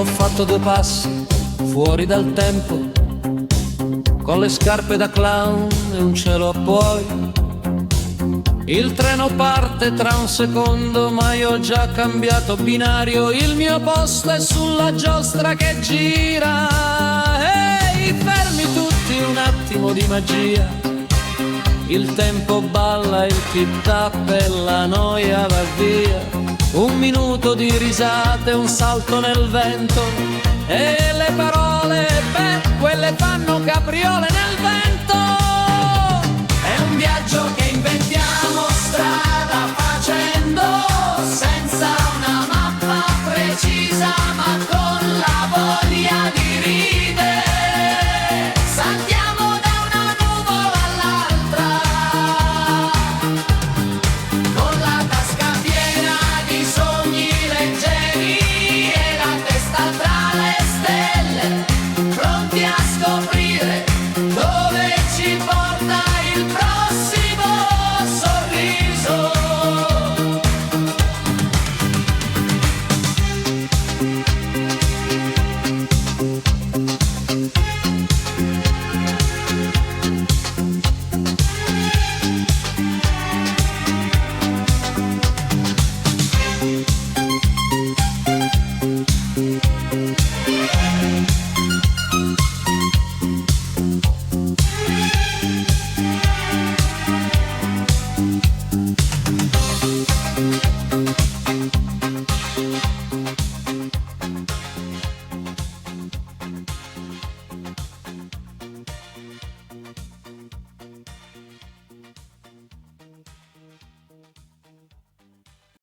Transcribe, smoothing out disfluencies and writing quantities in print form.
Ho fatto 2 passi fuori dal tempo, con le scarpe da clown e un cielo a poi. Il treno parte tra un secondo, ma io ho già cambiato binario. Il mio posto è sulla giostra che gira. Ehi, fermi tutti, un attimo di magia. Il tempo balla, il tip-tap e la noia va via. 1 minuto di risate, un salto nel vento, e le parole, beh, quelle fanno capriole nel vento. È un viaggio che inventiamo strada facendo,